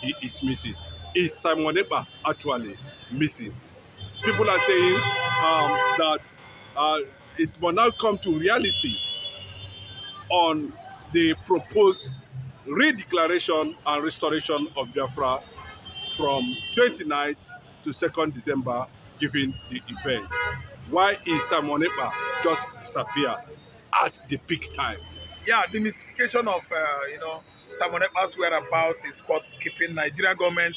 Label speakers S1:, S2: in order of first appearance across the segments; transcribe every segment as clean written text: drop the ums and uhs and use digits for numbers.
S1: that he is missing. Is Simonekpa actually missing? People are saying that it will now come to reality on the proposed redeclaration and restoration of Biafra from 29th to 2nd December, given the event. Why is Simonekpa just disappear at the peak time?
S2: Yeah, the mystification of Simonekpa's whereabouts is what's keeping Nigerian government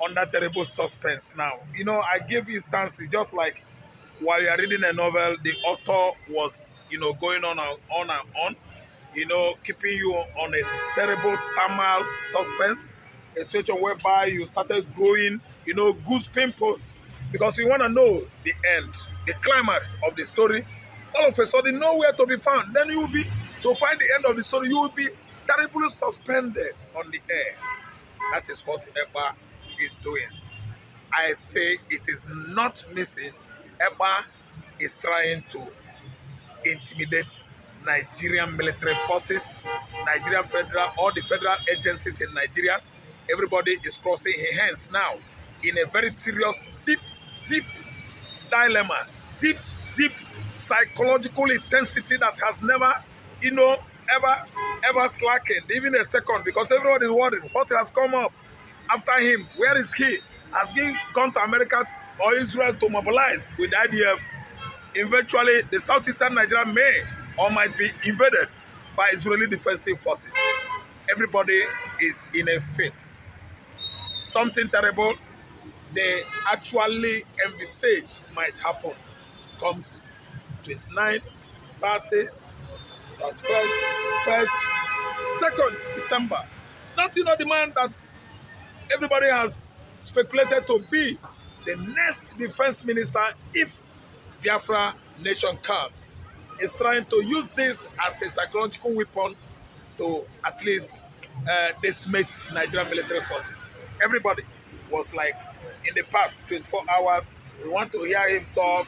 S2: under terrible suspense now. I gave instances just like while you are reading a novel, the author was going on and on, keeping you on a terrible thermal suspense, a situation whereby you started growing, goose pimples, because you want to know the end, the climax of the story. All of a sudden, nowhere to be found. Then you will be, to find the end of the story, you will be terribly suspended on the air. That is what Ekpa is doing. I say it is not missing. Ekpa is trying to intimidate Nigerian military forces, Nigerian federal, all the federal agencies in Nigeria. Everybody is crossing his hands now in a very serious, deep dilemma, deep psychological intensity that has never, ever slackened, even a second, because everyone is wondering what has come up after him. Where is he? Has he gone to America or Israel to mobilize with the IDF? Eventually, the southeastern Nigeria may or might be invaded by Israeli defensive forces. Everybody is in a fix. Something terrible they actually envisage might happen comes 29, 30, 1st, 2nd December. Not the man that everybody has speculated to be the next defense minister if Biafra nation comes, is trying to use this as a psychological weapon to at least decimate Nigerian military forces. Everybody was like, in the past 24 hours, we want to hear him talk,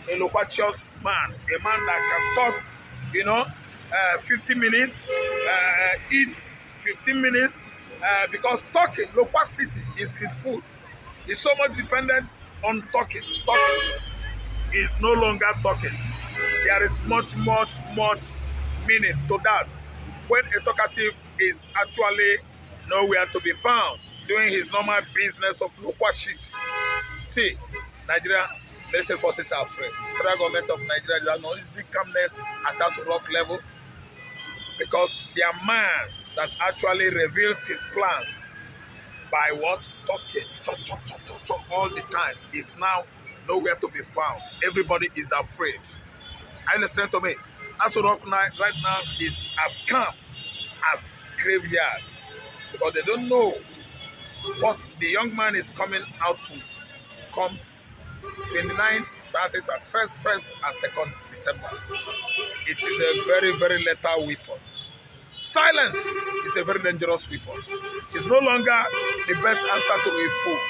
S2: a loquacious man, a man that can talk, 15 minutes, eat 15 minutes, because talking, loquacity is his food. He's so much dependent on talking. Is no longer talking. There is much meaning to that. When a talkative is actually nowhere to be found, doing his normal business of local shit. See, Nigeria military forces are afraid. Federal government of Nigeria has no easy calmness at AsoRock level, because their man that actually reveals his plans by what? Talking, chop all the time is now nowhere to be found. Everybody is afraid. I listen to me. AsoRock right now is as calm as graveyard, because they don't know what the young man is coming out with. Comes 29, 30, 31st, 1st, and 2nd December. It is a very lethal weapon. Silence is a very dangerous weapon. It is no longer the best answer to a foe.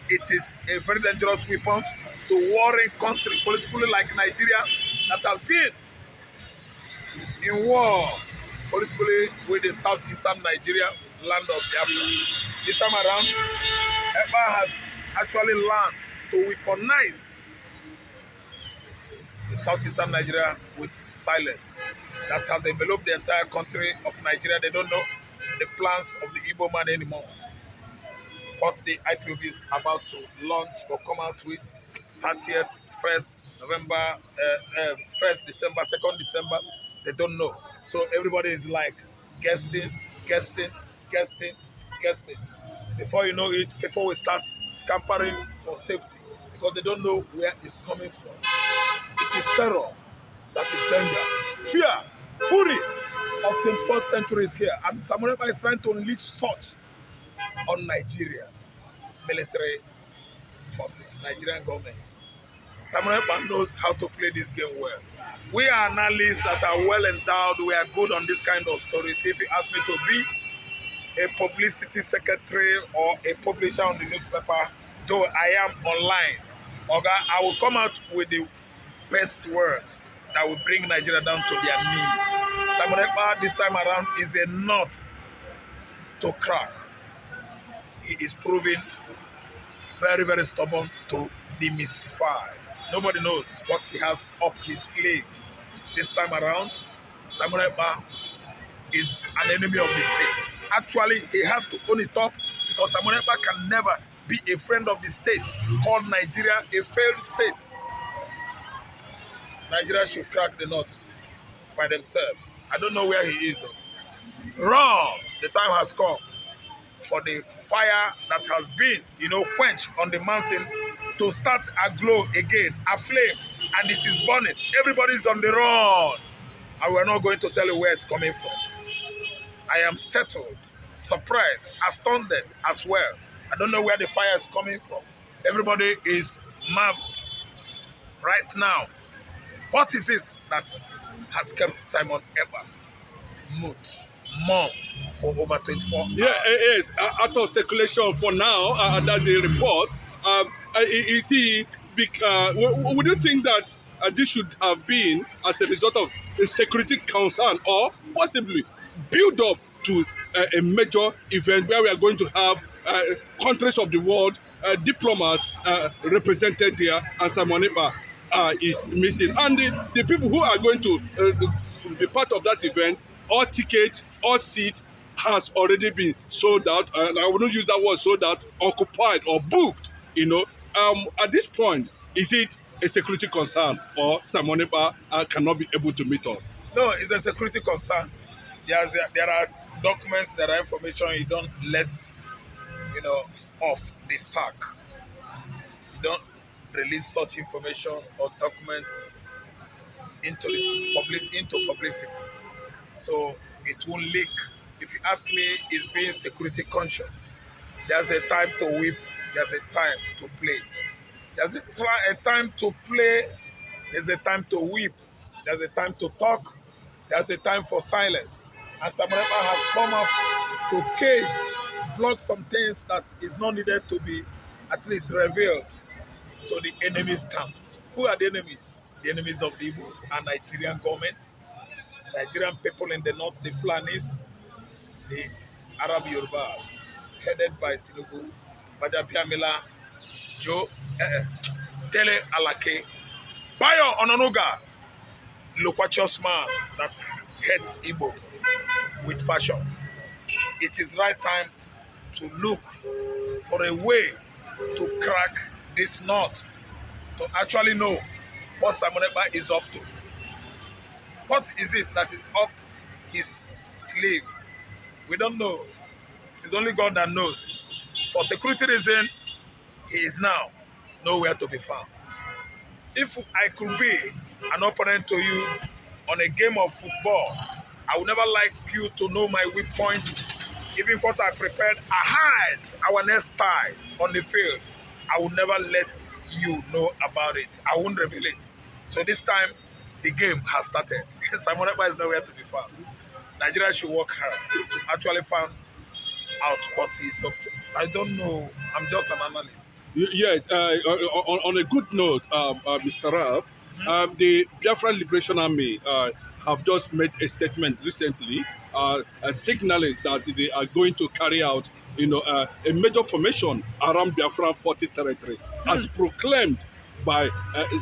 S2: It is a very dangerous weapon to warring country politically like Nigeria, that has been in war politically with the southeastern Nigeria, land of Biafra. This time around, Ekpa has actually learned to weaponize the southeastern Nigeria with silence that has enveloped the entire country of Nigeria. They don't know the plans of the Igbo man anymore. What the IPOB is about to launch or come out with 30th, 1st November, 1st December, 2nd December, they don't know. So everybody is like guessing. Before you know it, people will start scampering for safety because they don't know where it's coming from. It is terror that is danger. Fear, fury of 21st century is here. And Simonekpa is trying to unleash such on Nigeria military forces, Nigerian government. Simonekpa knows how to play this game well. We are analysts that are well endowed. We are good on this kind of stories. If you ask me to be a publicity secretary or a publisher on the newspaper, though I am online, I will come out with the best words that will bring Nigeria down to their knee. Simonekpa this time around is a nut to crack. he is proving very, very stubborn to demystify. Nobody knows what he has up his sleeve. This time around, Simonekpa is an enemy of the state. Actually, he has to own it up because Simonekpa can never be a friend of the state, called Nigeria a failed state. Nigeria should crack the nut by themselves. I don't know where he is. Wrong! The time has come for the fire that has been, quenched on the mountain to start aglow again, aflame, and it is burning. Everybody is on the run, and we're not going to tell you where it's coming from. I am startled, surprised, astounded as well. I don't know where the fire is coming from. Everybody is marveled right now. What is it that has kept Simonekpa mute, mum, for over 24 hours?
S1: Yeah, it is out of circulation for now. That's the report. You see, would you think that this should have been as a result of a security concern, or possibly build up to a major event where we are going to have countries of the world, diplomats represented there, and Simonekpa is missing. And the people who are going to be part of that event, all tickets, all seats has already been sold out, and I wouldn't use that word sold out, occupied or booked. At this point, is it a security concern, or Simonekpa cannot be able to meet up?
S2: No, it's a security concern. There are documents, there are information you don't let, off the sack. You don't release such information or documents into publicity, so it won't leak. If you ask me, it's being security conscious. There's a time to weep, there's a time to play. There's a time to play, there's a time to weep, there's a time to talk, there's a time for silence. And Simonekpa has come up to cage, block some things that is not needed to be at least revealed to the enemy's camp. Who are the enemies? The enemies of the Igbos and Nigerian government, Nigerian people in the north, the Fulanis, the Arab Yorubas, headed by Tinubu, Bajabiamila, Joe, Tele Alake, Bayo Ononuga, loquacious man that hates Igbo with passion. It is right time to look for a way to crack this nut, to actually know what Simonekpa is up to. What is it that is up his sleeve? We don't know. It is only God that knows. For security reason, he is now nowhere to be found. If I could be an opponent to you on a game of football, I would never like you to know my weak points, even what I prepared ahead our next ties on the field. I would never let you know about it. I won't reveal it. So this time, the game has started. Simonekpa is nowhere to be found. Nigeria should work hard to actually find out what he is up to. I don't know. I'm just an analyst.
S1: Yes, on a good note, Mr. Ralph, the Biafra Liberation Army have just made a statement recently signaling that they are going to carry out a major formation around Biafran 40 territories, as proclaimed by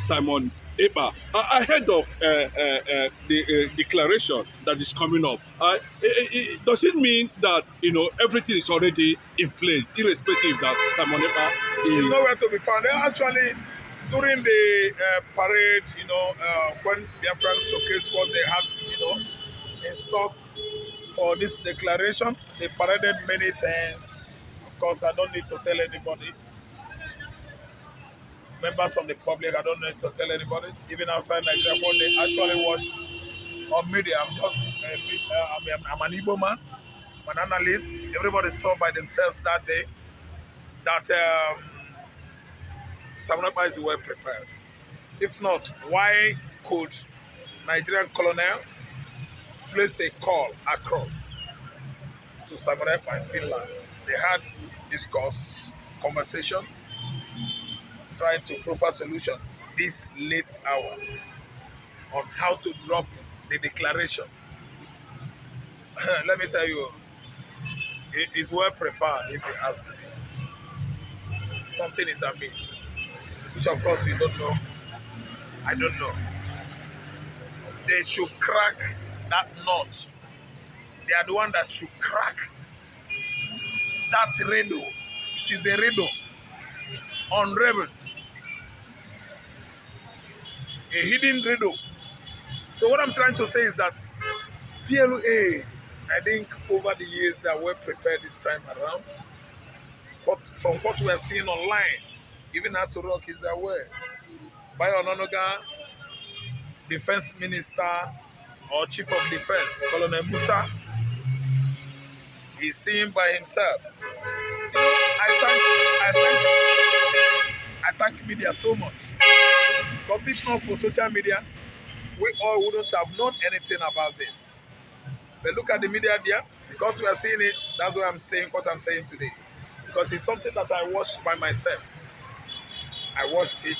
S1: Simonekpa ahead of the declaration that is coming up. Does it mean that everything is already in place, irrespective that Simonekpa is
S2: nowhere to be found? Actually, during the parade, when Biafrans showcased what they had, in stock for this declaration, they paraded many things. Of course, I don't need to tell anybody. Members of the public, I don't need to tell anybody. Even outside Nigeria, what they actually watch on media. I'm an Igbo man, I'm an analyst. Everybody saw by themselves that day that Simonekpa is well prepared. If not, why could Nigerian colonel place a call across to Simonekpa in Finland? They had discourse, conversation, trying to propose solution this late hour on how to drop the declaration. Let me tell you, is well prepared, if you ask me. Something is amiss, which of course you don't know. I don't know. They should crack that nut. They are the one that should crack that riddle. It is a riddle, unraveled, a hidden riddle. So what I'm trying to say is that PLA, I think over the years they are well prepared this time around. But from what we are seeing online, even AsoRock is aware. Bayo Ononoga, Defense Minister or Chief of Defense, Colonel Musa, is seen by himself. I thank media so much. Because if not for social media, we all wouldn't have known anything about this. But look at the media there, because we are seeing it, that's why I'm saying what I'm saying today. Because it's something that I watched by myself. I watched it,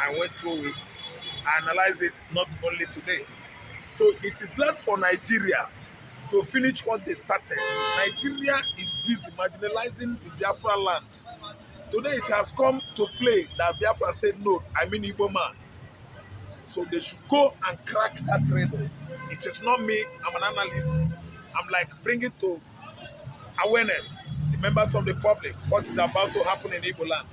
S2: I went through it, I analyzed it not only today. So it is left for Nigeria to finish what they started. Nigeria is busy marginalizing the Biafra land. Today it has come to play that Biafra said no, I mean Igbo man. So they should go and crack that riddle. It is not me, I'm an analyst. I'm like bringing to awareness the members of the public what is about to happen in Igbo land.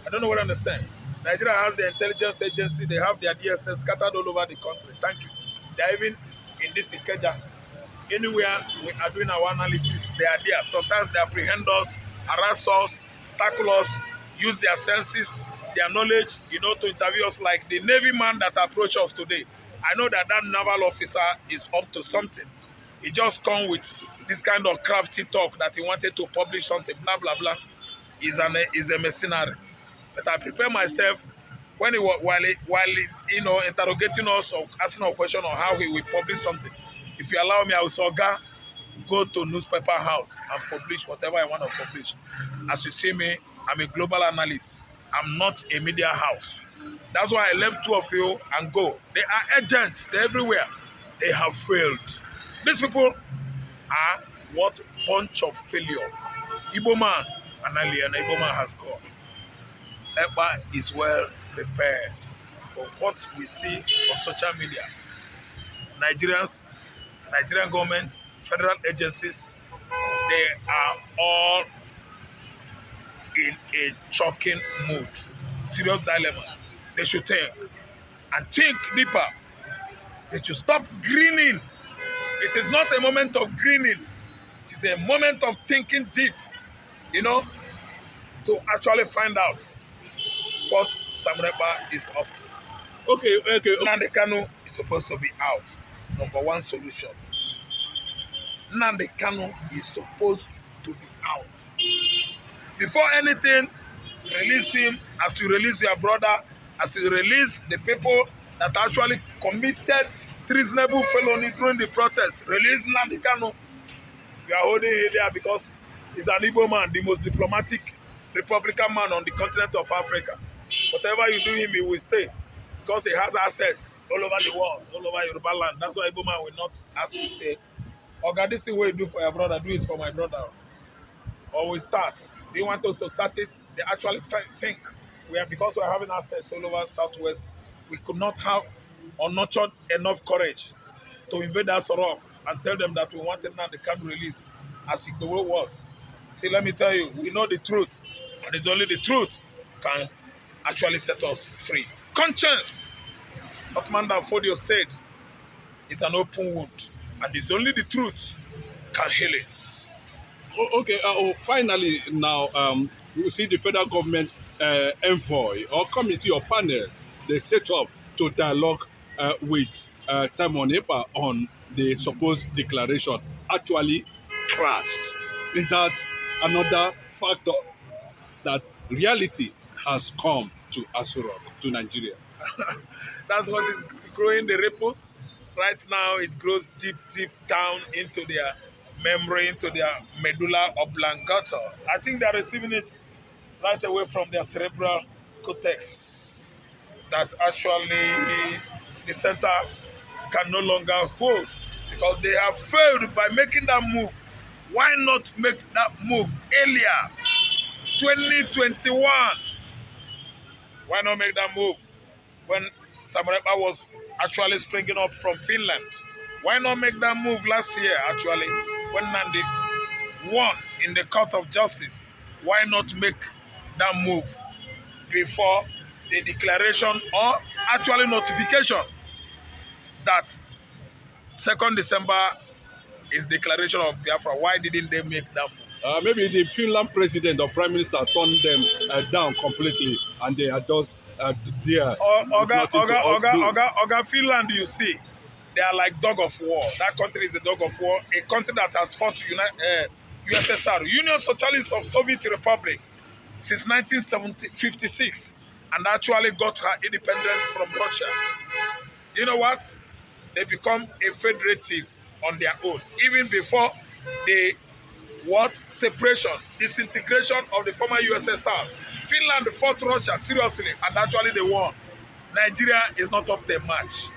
S2: I don't know what I understand. Nigeria has the intelligence agency, they have their DSS scattered all over the country. Thank you. They are even in this Ikeja. Anywhere we are doing our analysis, they are there. Sometimes they apprehend us, harass us, tackle us, use their senses, their knowledge, to interview us like the Navy man that approached us today. I know that naval officer is up to something. He just come with this kind of crafty talk that he wanted to publish something, blah, blah, blah. He's a mercenary. But I prepare myself when while interrogating us or asking a question on how he will publish something. If you allow me, I will say, go to newspaper house and publish whatever I want to publish. As you see me, I'm a global analyst. I'm not a media house. That's why I left two of you and go. They are agents. They're everywhere. They have failed. These people are what bunch of failure. Igbo man, an alien, Igbo man has gone. Ekpa is well prepared for what we see on social media. Nigerian government, federal agencies, they are all in a choking mood, serious dilemma. They should think and think deeper. They should stop grinning. It is not a moment of grinning. It is a moment of thinking deep, to actually find out what simonekpa is up to.
S1: Okay.
S2: Nnamdi Kanu is supposed to be out. Number one solution. Nnamdi Kanu is supposed to be out. Before anything, release him as you release your brother, as you release the people that actually committed treasonable felony during the protest. Release Nnamdi Kanu. You are holding him there because he's an Igbo man, the most diplomatic Republican man on the continent of Africa. Whatever you do him, he will stay because he has assets all over the world, all over Yoruba land. That's why Igbo man will not ask you say, "Oga, this is what you do for your brother, do it for my brother." Or we start. They want us to start it. They actually think because we are having assets all over Southwest, we could not have or nurtured enough courage to invade AsoRock and tell them that we wanted Nnamdi Kanu released as the way was. See, let me tell you, we know the truth, and it's only the truth can actually set us free. Conscience, what Manda Fodio said, is an open wound, and it's only the truth can heal it.
S1: Okay. Finally, now we see the federal government envoy or committee or panel they set up to dialogue with simonekpa on the supposed declaration actually crashed. Is that another factor that reality has come to AsoRock, to Nigeria?
S2: That's what is growing the ripples. Right now, it grows deep down into their memory, into their medulla oblongata. I think they're receiving it right away from their cerebral cortex. That actually the center can no longer hold because they have failed by making that move Why not make that move earlier? 2021. Why not make that move when simonekpa was actually springing up from Finland? Why not make that move last year, actually, when Nandi won in the Court of Justice? Why not make that move before the declaration or actually notification that 2nd December is declaration of Biafra? Why didn't they make that move?
S1: Maybe the Finland president or prime minister turned them down completely, and they are just there.
S2: Oga Finland, you see, they are like dog of war. That country is a dog of war, a country that has fought USSR, Union Socialist of Soviet Republic, since 1956, and actually got her independence from Russia. You know what? They become a federative on their own, even before the separation, disintegration of the former USSR. Finland fought Russia seriously, and actually they won. Nigeria is not up to the match.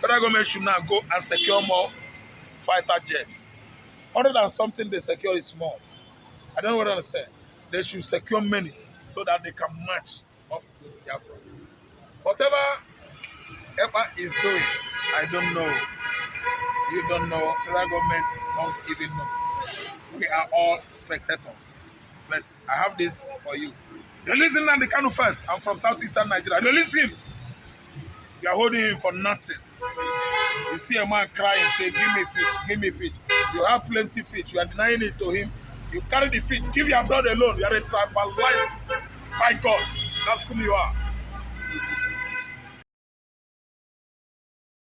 S2: Federal government should now go and secure more fighter jets. Other than something they secure is small. I don't really understand. They should secure many so that they can match up with Biafra. Whatever Ekpa is doing, I don't know. You don't know. Federal government don't even know. We are all spectators. But I have this for you. Release Nnamdi Kanu first. I'm from southeastern Nigeria. Release him. You are holding him for nothing. You see a man crying, say, give me fish, give me fish. You have plenty fish. You are denying it to him. You carry the fish. Give your brother alone. You are a tribalized by God. That's who you are.